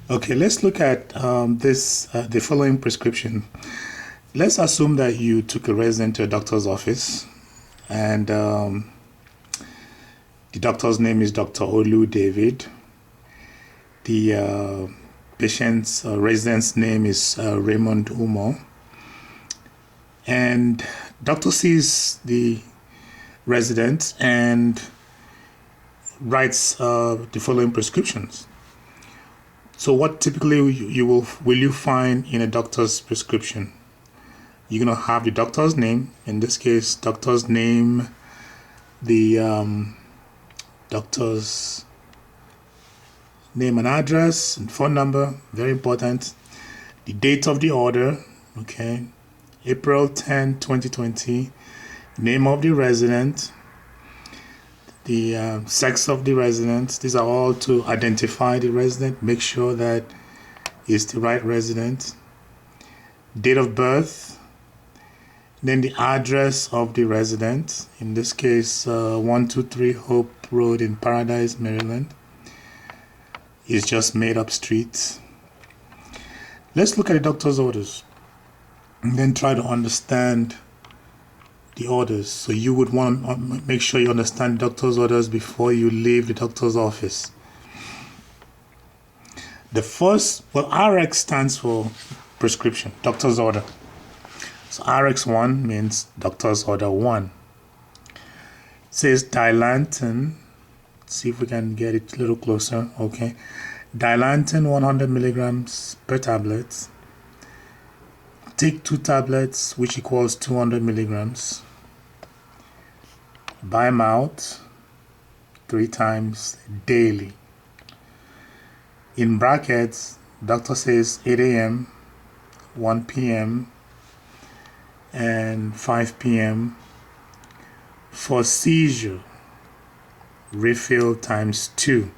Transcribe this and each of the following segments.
Okay, let's look at the following prescription. Let's assume that you took a resident to a doctor's office, and the doctor's name is Dr. Olu David. The patient's resident's name is Raymond Umo, and doctor sees the resident and writes the following prescriptions. So what typically will you find in a doctor's prescription? You're going to have the doctor's name, in this case doctor's name, the doctor's name and address and phone number, very important, the date of the order, okay, April 10, 2020, name of the resident, the sex of the resident. These are all to identify the resident, make sure that it's the right resident. Date of birth, then the address of the resident, in this case 123 Hope Road in Paradise, Maryland. It's just made up street. Let's look at the doctor's orders and then try to understand the orders. So you would want to make sure you understand the doctor's orders before you leave the doctor's office. The first, well, RX stands for prescription, doctor's order. So RX1 means doctor's order 1. It says Dilantin. See if we can get it a little closer. Okay, Dilantin 100 milligrams per tablet. Take 2 tablets, which equals 200 milligrams. By mouth 3 times daily. In brackets, doctor says 8 a.m., 1 p.m., and 5 p.m. For seizure, refill times 2.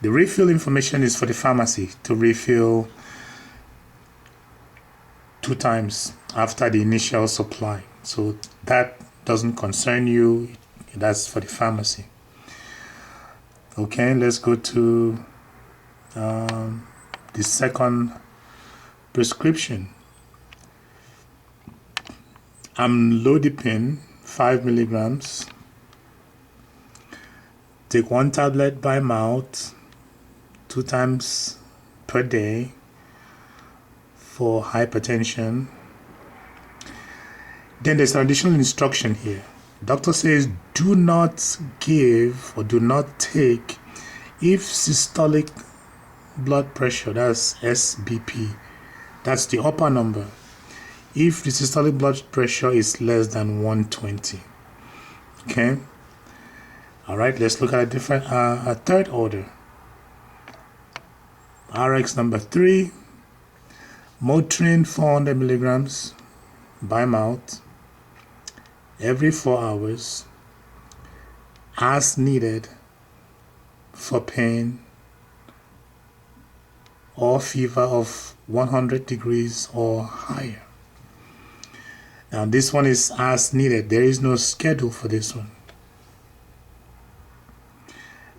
The refill information is for the pharmacy to refill 2 times after the initial supply. So that doesn't concern you, that's for the pharmacy. Okay, let's go to the second prescription. Amlodipine 5 milligrams. Take 1 tablet by mouth 2 times per day for hypertension. Then there's an additional instruction here. Doctor says do not give or do not take if systolic blood pressure, that's SBP, that's the upper number, if the systolic blood pressure is less than 120. Okay. All right, let's look at a third order. RX number 3, Motrin 400 milligrams by mouth every 4 hours as needed for pain or fever of 100 degrees or higher. Now this one is as needed. There is no schedule for this one.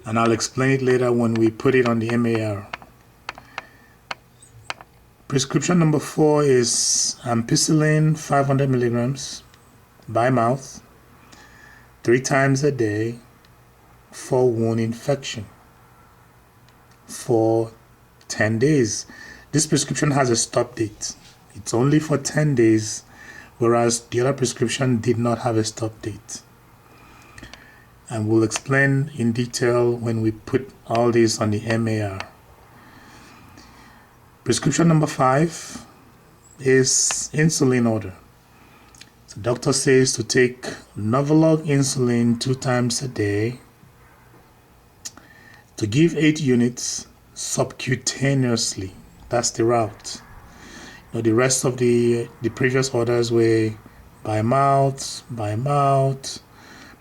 And I'll explain it later when we put it on the MAR. Prescription number 4 is Ampicillin 500 milligrams by mouth 3 times a day for wound infection for 10 days. This prescription has a stop date. It's only for 10 days, whereas the other prescription did not have a stop date. And we'll explain in detail when we put all this on the MAR. Prescription number 5 is insulin order. The doctor says to take Novolog insulin 2 times a day, to give 8 units subcutaneously. That's the route. You know, the rest of the previous orders were by mouth,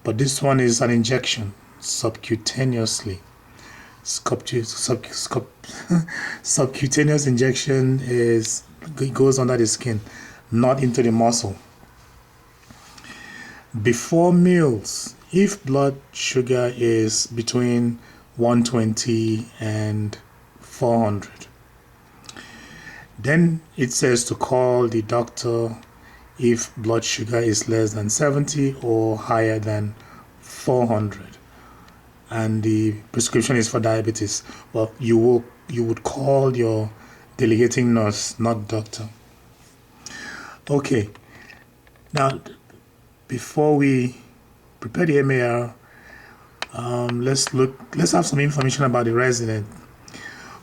but this one is an injection subcutaneously. Subcutaneous injection goes under the skin, not into the muscle. Before meals, if blood sugar is between 120 and 400. Then it says to call the doctor if blood sugar is less than 70 or higher than 400, and the prescription is for diabetes. Well, you would call your delegating nurse, not doctor. Okay, now before we prepare the MAR, let's have some information about the resident.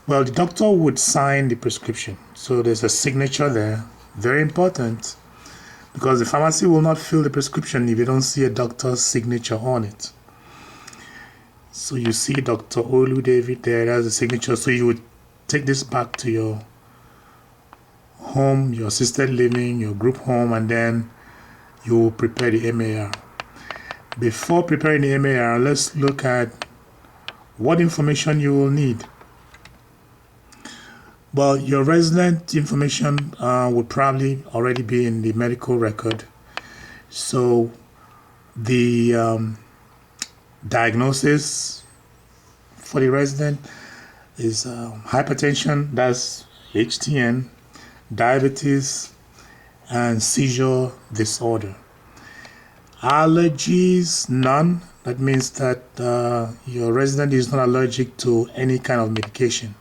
Well, the doctor would sign the prescription, so there's a signature there, very important, because the pharmacy will not fill the prescription if you don't see a doctor's signature on it. So you see Dr. Olu David there, that's the signature. So you would take this back to your home, your assisted living, your group home, and then you will prepare the MAR. Before preparing the MAR, let's look at what information you will need. Well, your resident information would probably already be in the medical record. So the diagnosis for the resident is hypertension, that's HTN, diabetes, and seizure disorder. Allergies, none. That means that your resident is not allergic to any kind of medication.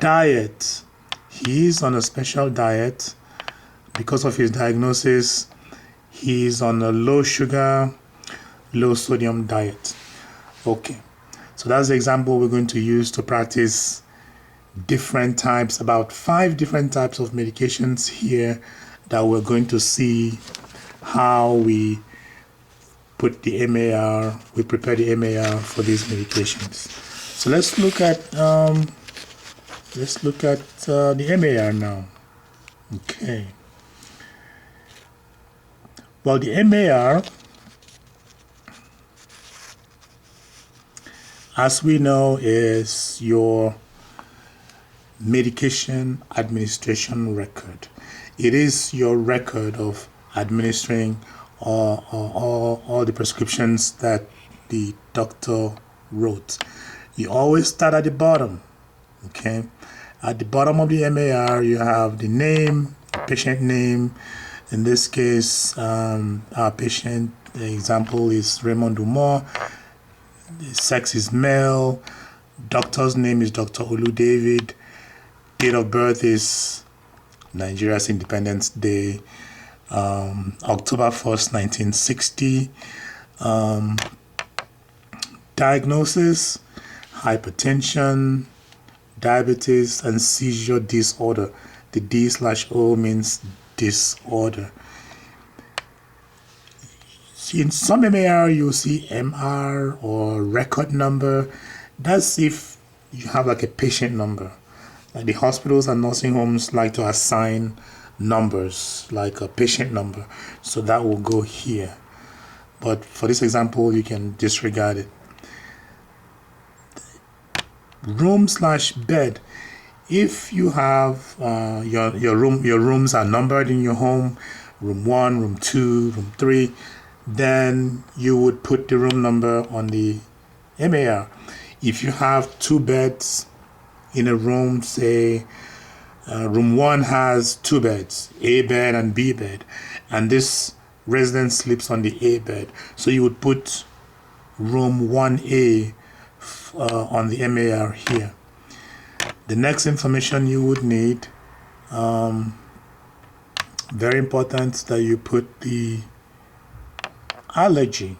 Diet, he is on a special diet because of his diagnosis. He is on a low sugar, low sodium diet. Okay, so that's the example we're going to use to practice different types, about 5 different types of medications here that we're going to see how we put the MAR, we prepare the MAR for these medications. So let's look at the MAR now. Okay. Well, the MAR, as we know, is your medication administration record. It is your record of administering all the prescriptions that the doctor wrote. You always start at the bottom. Okay, at the bottom of the MAR, you have the name, the patient name. In this case, our patient, the example is Raymond Dumont. The sex is male. Doctor's name is Dr. Olu David. Date of birth is Nigeria's Independence Day, October 1st, 1960. Diagnosis, hypertension, diabetes, and seizure disorder. The D/O means disorder. In some MAR, you'll see MR or record number. That's if you have like a patient number. Like the hospitals and nursing homes like to assign numbers, like a patient number. So that will go here. But for this example, you can disregard it. Room/bed. If you have your rooms are numbered in your home, room 1, room 2, room 3, then you would put the room number on the MAR. If you have 2 beds in a room, say room 1 has 2 beds, A bed and B bed, and this resident sleeps on the A bed, so you would put room 1A on the MAR here. The next information you would need, very important, that you put the allergy.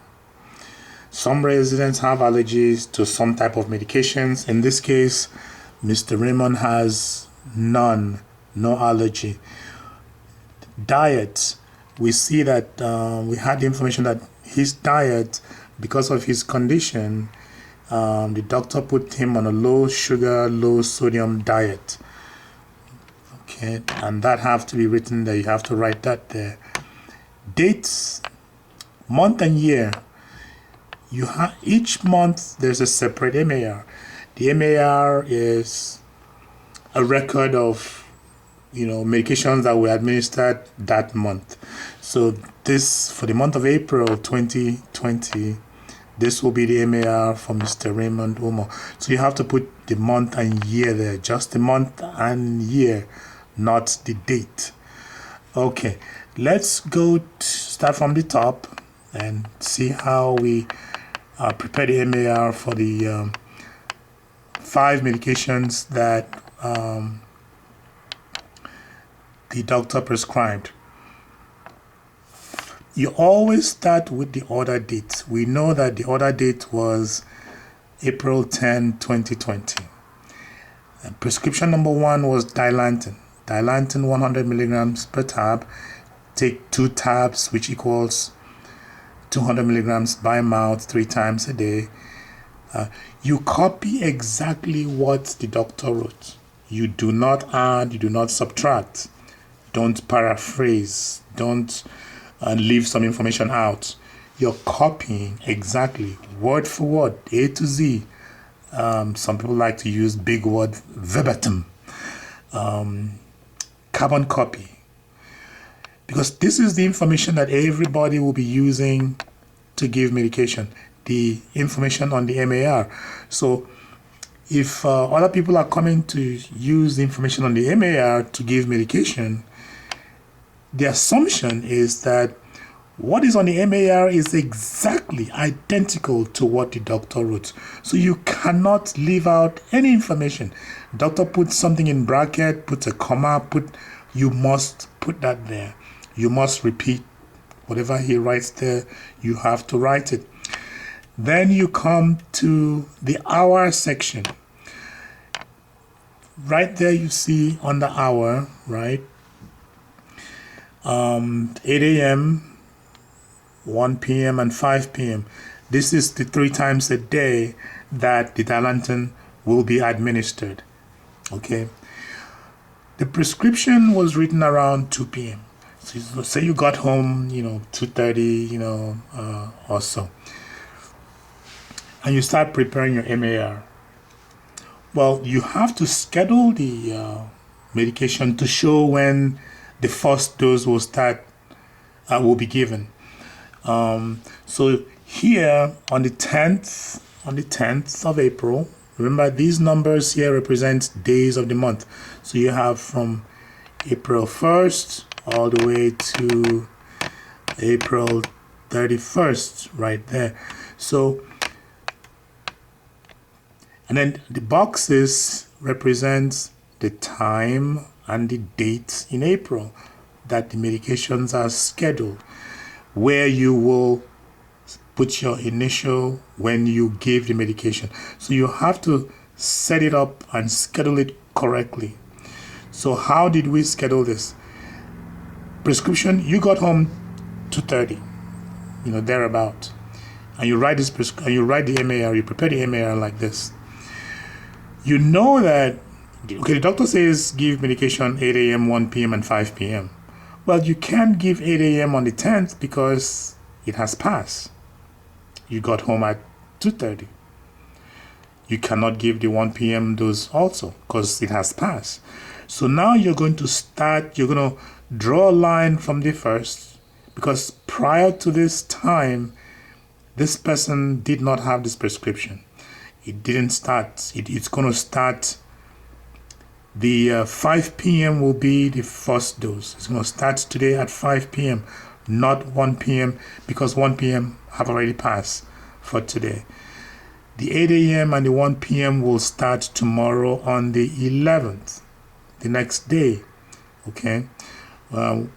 Some residents have allergies to some type of medications. In this case, Mr. Raymond has none, no allergy. Diet, we see that we had the information that his diet, because of his condition, the doctor put him on a low sugar, low sodium diet. Okay, and that have to be written there. You have to write that there. Dates, month and year. You have each month there's a separate MAR. The MAR is a record of medications that were administered that month. So this, for the month of April 2020, This will be the MAR for Mr. Raymond Omo. So you have to put the month and year there, just the month and year, not the date. Okay, let's start from the top and see how we prepare the MAR for the 5 medications that the doctor prescribed. You always start with the order date. We know that the order date was April 10, 2020. And prescription number 1 was Dilantin. Dilantin 100 milligrams per tab. Take 2 tabs, which equals 200 milligrams by mouth 3 times a day. You copy exactly what the doctor wrote. You do not add, you do not subtract. Don't paraphrase. Don't leave some information out. You're copying exactly, word for word, A to Z. Some people like to use big word, verbatim. Carbon copy. Because this is the information that everybody will be using to give medication. The information on the MAR. So if other people are coming to use the information on the MAR to give medication, the assumption is that what is on the MAR is exactly identical to what the doctor wrote. So you cannot leave out any information. Doctor puts something in bracket, puts a comma, you must put that there. You must repeat whatever he writes there. You have to write it. Then you come to the hour section. Right there you see on the hour, right? 8 a.m., 1 p.m. and 5 p.m. This is the 3 times a day that the Dilantin will be administered. Okay. The prescription was written around 2 p.m. So say you got home, 2:30, or so. And you start preparing your MAR. Well, you have to schedule the medication to show when the first dose will be given. So here on the 10th of April, remember these numbers here represent days of the month. So you have from April 1st all the way to April 31st right there. So, and then the boxes represents the time and the date in April that the medications are scheduled, where you will put your initial when you give the medication. So you have to set it up and schedule it correctly. So how did we schedule this? Prescription, you got home 2:30, thereabout, and you write you write the MAR, you prepare the MAR like this. You know that, okay, the doctor says give medication 8 a.m., 1 p.m. and 5 p.m. Well, you can't give 8 a.m. on the 10th because it has passed. You got home at 2:30. You cannot give the 1 p.m. dose also because it has passed. So now you're going to draw a line from the first, because prior to this time, this person did not have this prescription. It didn't start. It's going to start. The 5 p.m. will be the first dose. It's going to start today at 5 p.m., not 1 p.m., because 1 p.m. have already passed for today. The 8 a.m. and the 1 p.m. will start tomorrow on the 11th, the next day. Okay. So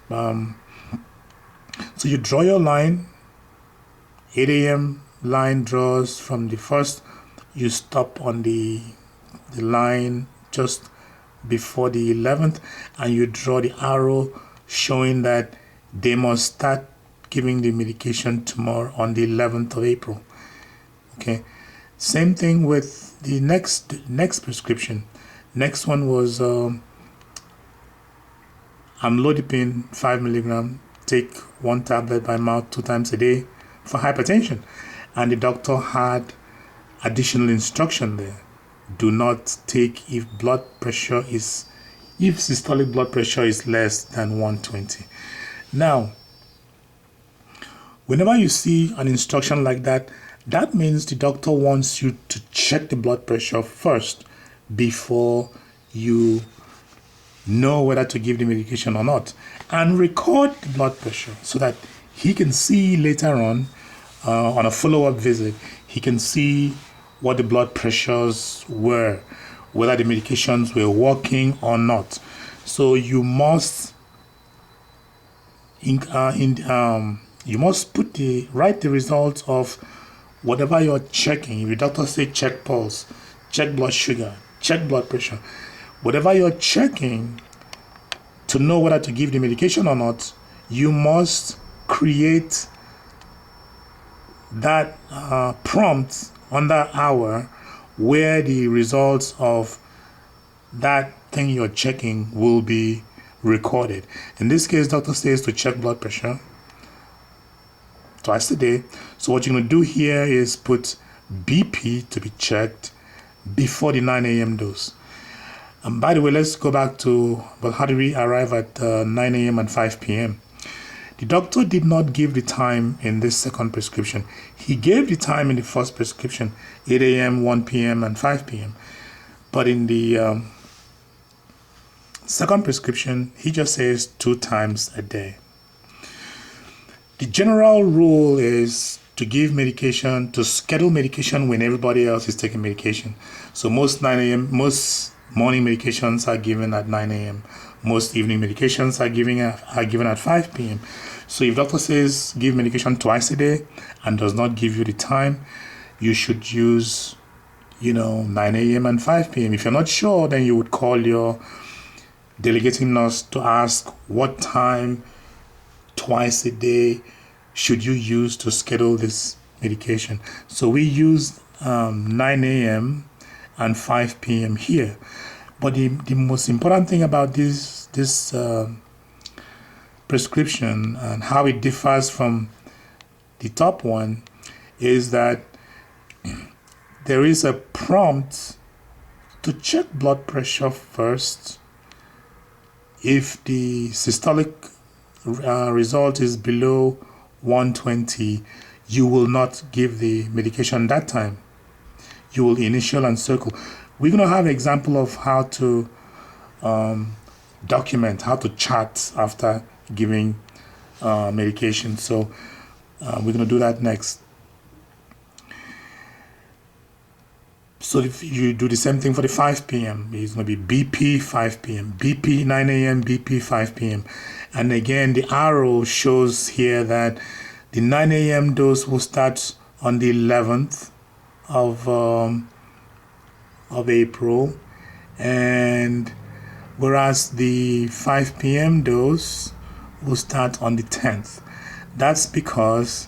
you draw your line. 8 a.m. line draws from the first. You stop on the line just before the 11th, and you draw the arrow showing that they must start giving the medication tomorrow on the 11th of April. Okay. Same thing with the next prescription. Next one was Amlodipine 5 milligram. Take 1 tablet by mouth 2 times a day for hypertension. And the doctor had additional instruction there. Do not take if systolic blood pressure is less than 120. Now, whenever you see an instruction like that, That means the doctor wants you to check the blood pressure first before you know whether to give the medication or not, and record the blood pressure so that he can see later on a follow-up visit, he can see what the blood pressures were, whether the medications were working or not. So you must you must write the results of whatever you're checking. If your doctor say check pulse, check blood sugar, check blood pressure, whatever you're checking to know whether to give the medication or not, you must create that prompt on that hour where the results of that thing you're checking will be recorded. In this case, doctor says to check blood pressure twice a day. So what you're going to do here is put BP to be checked before the 9 a.m. dose. And by the way, let's go back to, well, how did we arrive at 9 a.m. and 5 p.m.? The doctor did not give the time in this second prescription. He gave the time in the first prescription, 8 a.m., 1 p.m., and 5 p.m. But in the second prescription, he just says 2 times a day. The general rule is to give medication, to schedule medication when everybody else is taking medication. So most morning medications are given at 9 a.m. Most evening medications are given at 5 p.m. So if doctor says give medication twice a day and does not give you the time, you should use 9 a.m. and 5 p.m. If you're not sure, then you would call your delegating nurse to ask what time twice a day should you use to schedule this medication. So we use 9 a.m. and 5 p.m. here. But the most important thing about this prescription and how it differs from the top one is that there is a prompt to check blood pressure first. If the systolic result is below 120, you will not give the medication that time. You will initial and circle. We're going to have an example of how to document, how to chart after giving medication. So we're going to do that next. So if you do the same thing for the 5 p.m., it's going to be BP 5 p.m., BP 9 a.m., BP 5 p.m. And again, the arrow shows here that the 9 a.m. dose will start on the 11th of April, and whereas the 5 p.m. dose will start on the 10th. That's because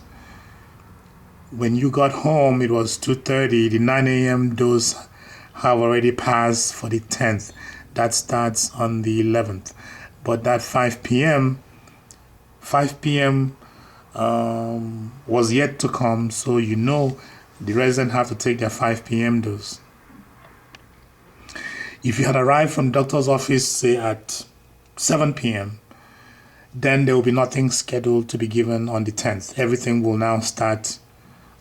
when you got home, it was 2:30. The 9 a.m. dose have already passed for the 10th. That starts on the 11th. But that 5 p.m. Was yet to come, so the resident have to take their 5 p.m. dose. If you had arrived from doctor's office, say at 7 p.m., then there will be nothing scheduled to be given on the 10th. Everything will now start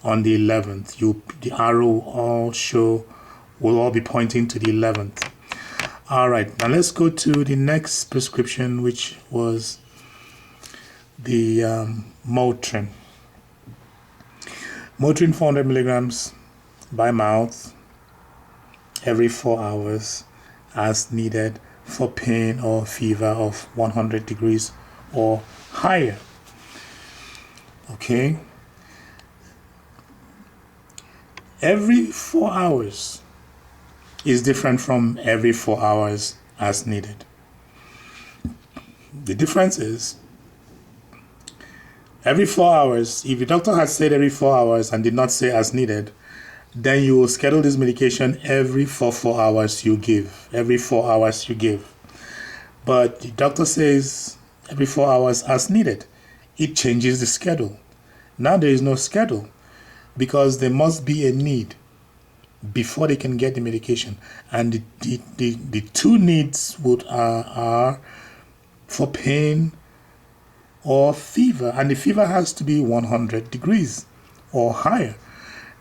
on the 11th. The arrow will all be pointing to the 11th. All right, now let's go to the next prescription, which was the Motrin. Motrin 400 milligrams by mouth every 4 hours as needed for pain or fever of 100 degrees or higher. Okay. Every 4 hours is different from every 4 hours as needed. The difference is every 4 hours, if the doctor had said every 4 hours and did not say as needed, then you will schedule this medication every 4 hours you give. Every 4 hours you give. But the doctor says every 4 hours as needed. It changes the schedule. Now there is no schedule because there must be a need before they can get the medication. And the two needs are for pain or fever. And the fever has to be 100 degrees or higher.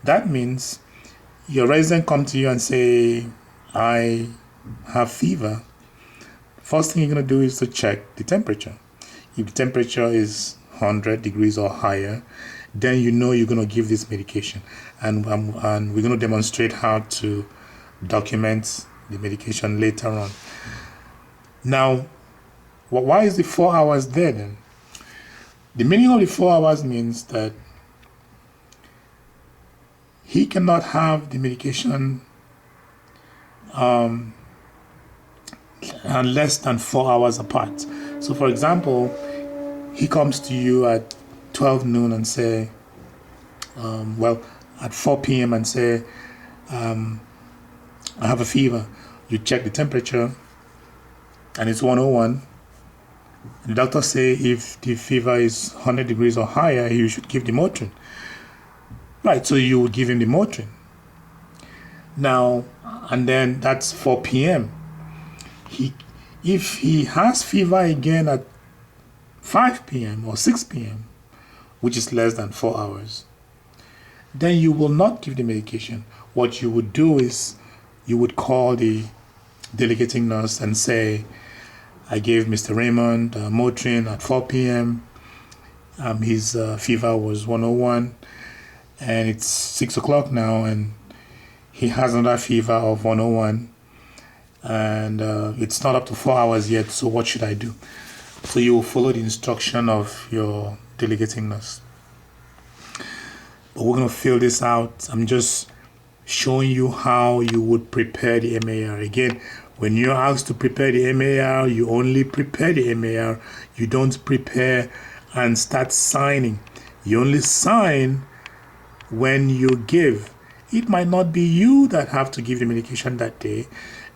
That means your resident come to you and say, I have fever. First thing you're going to do is to check the temperature. If the temperature is 100 degrees or higher, then you know you're going to give this medication. And we're going to demonstrate how to document the medication later on. Now, why is the 4 hours there then? The meaning of the 4 hours means that he cannot have the medication less than 4 hours apart. So for example, he comes to you at 12 noon and say, at 4 p.m. and say, I have a fever. You check the temperature and it's 101. The doctor say if the fever is 100 degrees or higher, you should give the Motrin. Right, so you would give him the Motrin. Now, and then that's 4 p.m. If he has fever again at 5 p.m. or 6 p.m., which is less than 4 hours, then you will not give the medication. What you would do is you would call the delegating nurse and say, I gave Mr. Raymond Motrin at 4 p.m. His fever was 101, and it's 6 o'clock now, and he has another fever of 101, and it's not up to 4 hours yet, so what should I do? So you will follow the instruction of your delegating nurse. But we're going to fill this out. I'm just showing you how you would prepare the MAR. Again, when you're asked to prepare the MAR, you only prepare the MAR. You don't prepare and start signing. You only sign when you give. It might not be you that have to give the medication that day.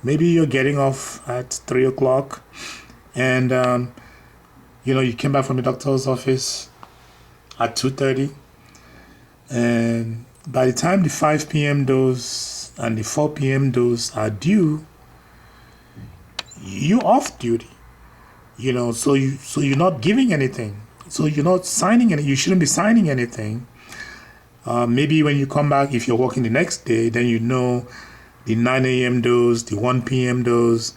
Maybe you're getting off at 3 o'clock and you came back from the doctor's office at 2:30, and by the time the 5 p.m. dose and the 4 p.m. dose are due, you off duty. So you're not giving anything. So you're not signing anything. You shouldn't be signing anything. Maybe when you come back, if you're working the next day, then the 9 a.m. dose, the 1 p.m. dose,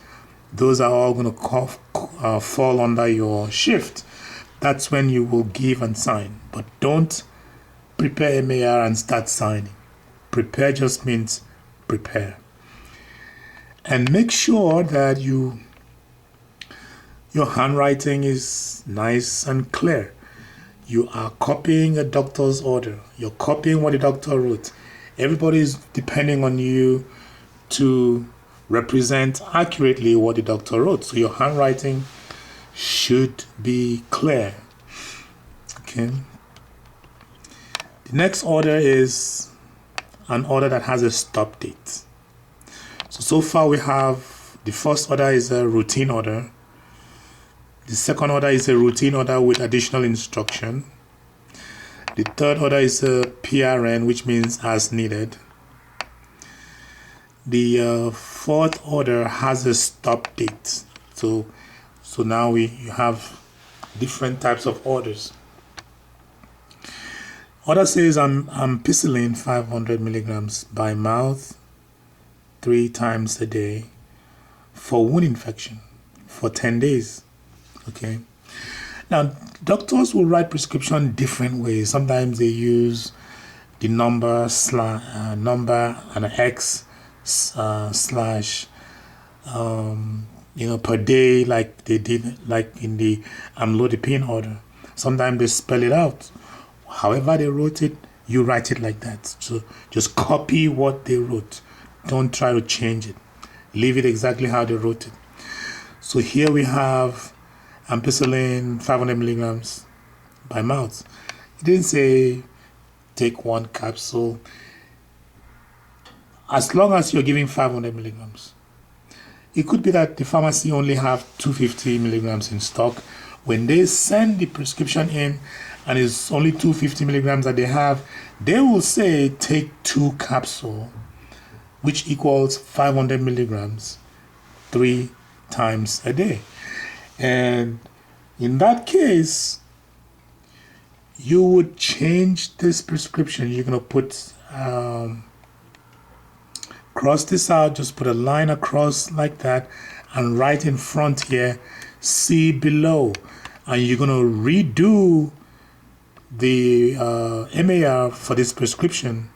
those are all going to fall under your shift. That's when you will give and sign. But don't prepare MAR and start signing. Prepare just means prepare. And make sure that your handwriting is nice and clear. You are copying a doctor's order. You're copying what the doctor wrote. Everybody is depending on you to represent accurately what the doctor wrote. So your handwriting should be clear. Okay. The next order is an order that has a stop date. So far we have the first order is a routine order. The second order is a routine order with additional instruction. The third order is a PRN, which means as needed. The fourth order has a stop date. So now you have different types of orders. Order says Ampicillin 500 milligrams by mouth 3 times a day for wound infection for 10 days. Okay. Now, doctors will write prescription different ways. Sometimes they use the number and an X slash per day, like they did like in the Amlodipine order. Sometimes they spell it out. However they wrote it, you write it like that. So just copy what they wrote. Don't try to change it. Leave it exactly how they wrote it. So here we have Ampicillin 500 milligrams by mouth. It didn't say take 1 capsule. As long as you're giving 500 milligrams. It could be that the pharmacy only have 250 milligrams in stock. When they send the prescription in and it's only 250 milligrams that they have, they will say take 2 capsules, which equals 500 milligrams 3 times a day. And in that case, you would change this prescription. You're going to put, cross this out, just put a line across like that, and right in front here, see below. And you're going to redo the MAR for this prescription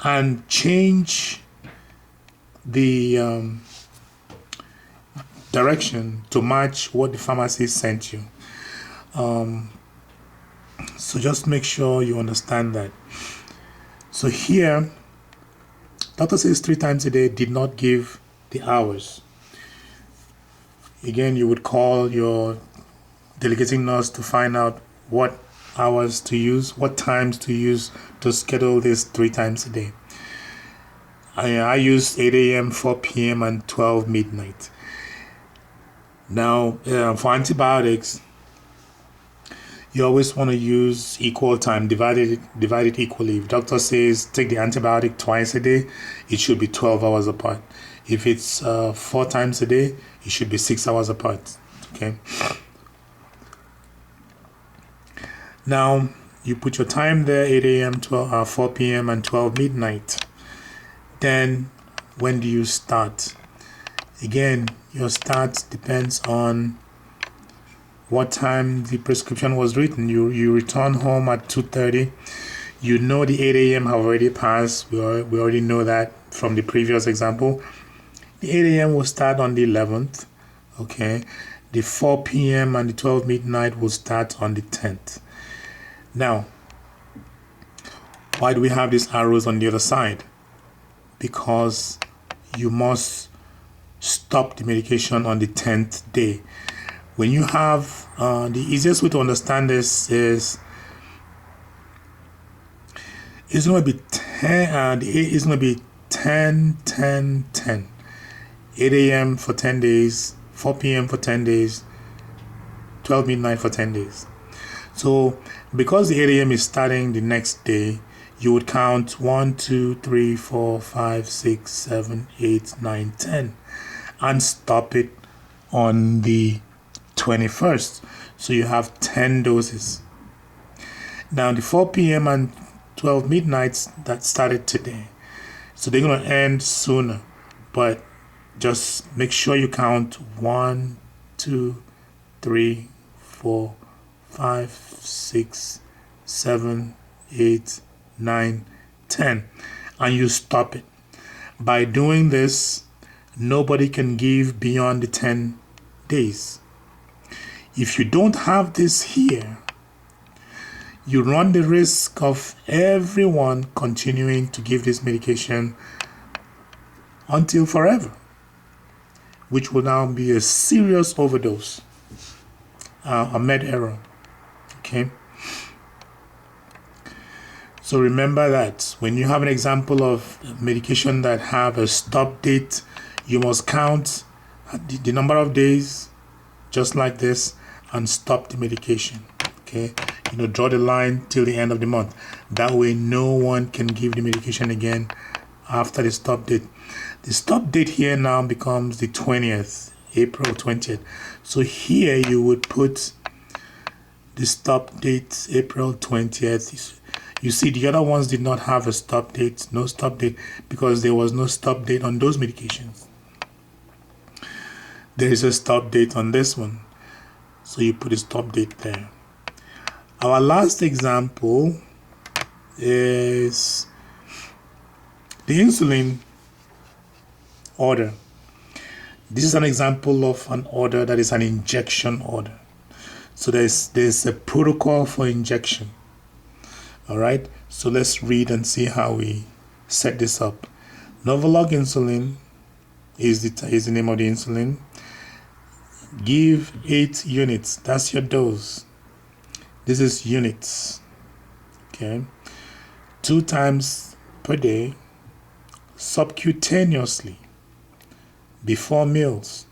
and change the direction to match what the pharmacy sent you. So just make sure you understand that. So here, doctor says 3 times a day, did not give the hours. Again, you would call your delegating nurse to find out what hours to use, what times to use to schedule this 3 times a day. I use 8 a.m., 4 p.m., and 12 midnight. Now, for antibiotics, you always want to use equal time, divide it equally. If doctor says take the antibiotic twice a day, it should be 12 hours apart. If it's 4 times a day, it should be 6 hours apart. Okay. Now, you put your time there, 8 a.m., 4 p.m., and 12 midnight. Then, when do you start? Again, your start depends on what time the prescription was written. You return home at 2:30. You know the 8 a.m. have already passed. We already know that from the previous example. The 8 a.m. will start on the 11th. Okay. The 4 p.m. and the 12 midnight will start on the 10th. Now, why do we have these arrows on the other side? Because you must stop the medication on the 10th day. When you have, the easiest way to understand this is, it's going to be 10, it's going to be 10, 10, 10. 8 a.m. for 10 days, 4 p.m. for 10 days, 12 midnight for 10 days. So, because the 8 a.m. is starting the next day, you would count 1, 2, 3, 4, 5, 6, 7, 8, 9, 10 and stop it on the 21st. So you have 10 doses. Now the 4 p.m. and 12 midnights that started today. So they're going to end sooner. But just make sure you count 1, 2, 3, 4, 5, 6, 7, 8, 9, 10, and you stop it. By doing this, nobody can give beyond the 10 days. If you don't have this here, you run the risk of everyone continuing to give this medication until forever, which will now be a serious overdose, a med error. Okay. So remember that when you have an example of medication that have a stop date, you must count the number of days, just like this, and stop the medication. Okay, draw the line till the end of the month. That way, no one can give the medication again after the stop date. The stop date here now becomes the 20th, April 20th. So here you would put the stop date, April 20th. You see, the other ones did not have a stop date, no stop date, because there was no stop date on those medications. There is a stop date on this one. So you put a stop date there. Our last example is the insulin order. This is an example of an order that is an injection order. So there's a protocol for injection. All right, so let's read and see how we set this up. Novolog insulin is the name of the insulin. Give 8 units. That's your dose. This is units. Okay. 2 times per day, subcutaneously, before meals,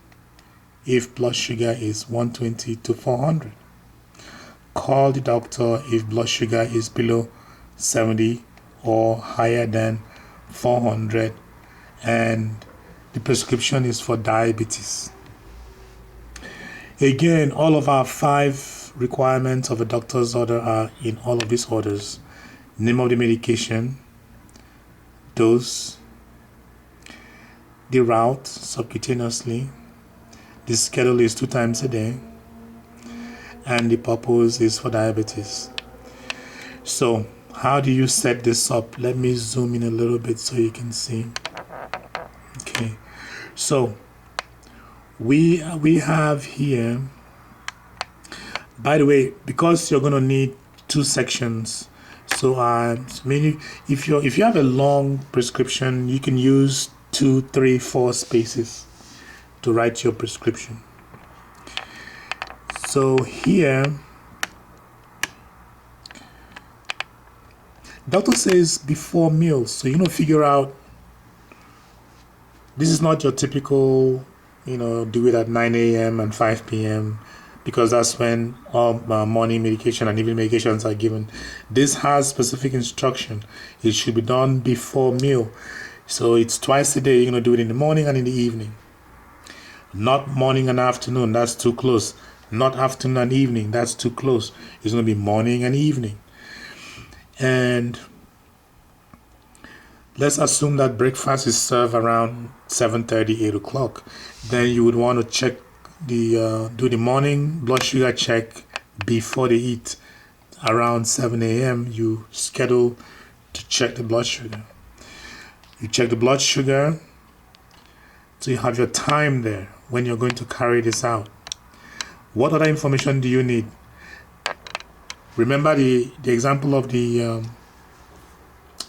if blood sugar is 120 to 400. Call the doctor if blood sugar is below 70 or higher than 400 and the prescription is for diabetes. Again, all of our 5 requirements of a doctor's order are in all of these orders: name of the medication, dose, the route subcutaneously, the schedule is 2 times a day, and the purpose is for diabetes. So how do you set this up? Let me zoom in a little bit so you can see. Okay, so we have here, by the way, because you're going to need 2 sections, so if you have a long prescription, you can use 2, 3, 4 spaces to write your prescription. So here, doctor says before meals, so figure out, this is not your typical, do it at 9 a.m. and 5 p.m. because that's when all morning medication and evening medications are given. This has specific instruction. It should be done before meal. So it's twice a day. You're going to do it in the morning and in the evening. Not morning and afternoon, that's too close. Not afternoon and evening, that's too close. It's going to be morning and evening. And let's assume that breakfast is served around 7:30, 8 o'clock. Then you would want to check do the morning blood sugar check before they eat. Around 7 a.m. you schedule to check the blood sugar. You check the blood sugar, so you have your time there when you're going to carry this out. What other information do you need? Remember the example of the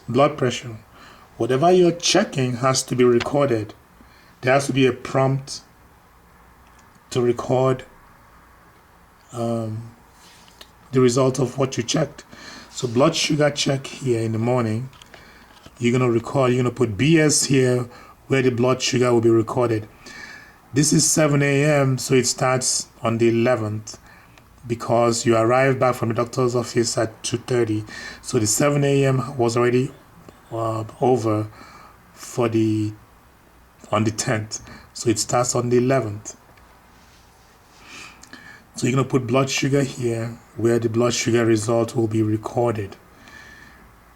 blood pressure. Whatever you're checking has to be recorded. There has to be a prompt to record the result of what you checked. So blood sugar check here in the morning, you're going to record, you're going to put BS here where the blood sugar will be recorded. This is 7 a.m., so it starts on the 11th because you arrived back from the doctor's office at 2:30. So the 7 a.m. was already over for on the 10th. So it starts on the 11th. So you're going to put blood sugar here where the blood sugar result will be recorded.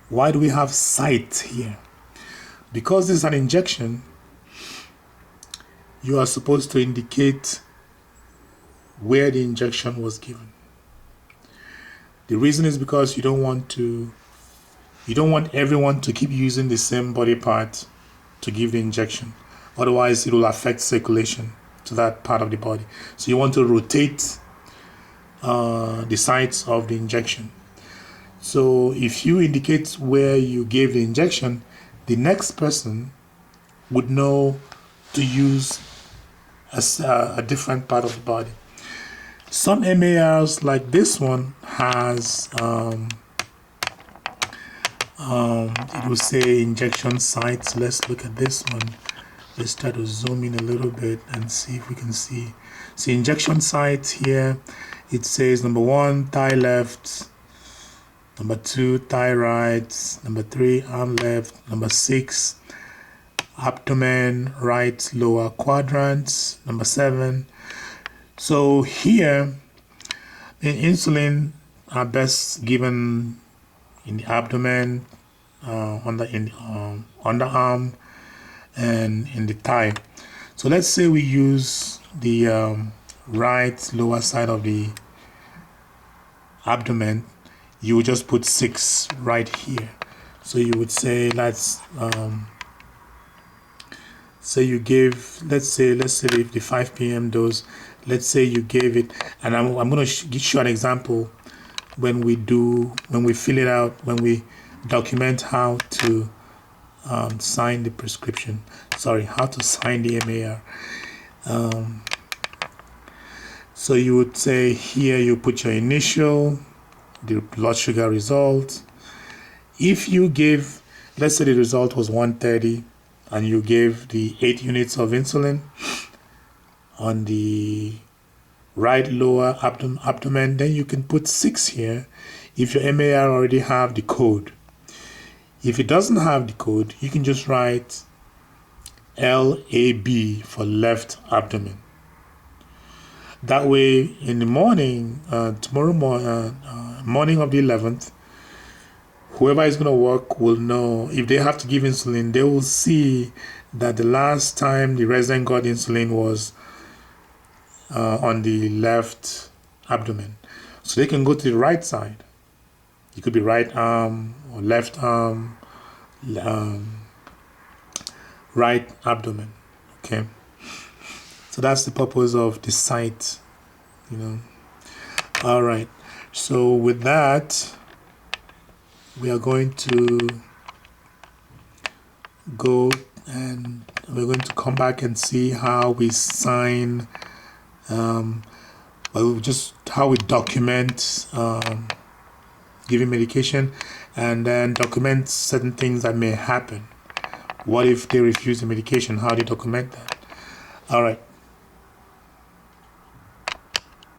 Why do we have site here? Because this is an injection, you are supposed to indicate where the injection was given. The reason is because you don't want everyone to keep using the same body part to give the injection. Otherwise, it will affect circulation to that part of the body. So you want to rotate the sites of the injection. So if you indicate where you gave the injection, the next person would know to use a different part of the body. Some MARs like this one has it will say injection sites. Let's look at this one. Let's try to zoom in a little bit and see if we can see. So injection sites here, it says number 1, thigh left, number 2, thigh right, number 3, arm left, number 6, abdomen, right lower quadrant, number 7. So here, in insulin are best given in the abdomen, on the underarm, and in the thigh. So let's say we use the right lower side of the abdomen. You would just put 6 right here. So you would say, let's say you gave, let's say if the 5 p.m. dose, let's say you gave it, and I'm going to show an example when we fill it out, when we document how to sign the prescription. Sorry, how to sign the MAR. So you would say here you put your initial, the blood sugar result. If you give, let's say the result was 130 and you gave the 8 units of insulin on the right lower abdomen, then you can put 6 here if your MAR already have the code. If it doesn't have the code, you can just write LAB for left abdomen. That way, in the morning, morning of the 11th, whoever is going to work will know if they have to give insulin, they will see that the last time the resident got insulin was on the left abdomen. So they can go to the right side. It could be right arm or left arm, right abdomen. Okay. So that's the purpose of the site, All right. So with that, we are going to go and we're going to come back and see how we sign, just how we document giving medication, and then document certain things that may happen. What if they refuse the medication? How do you document that? All right.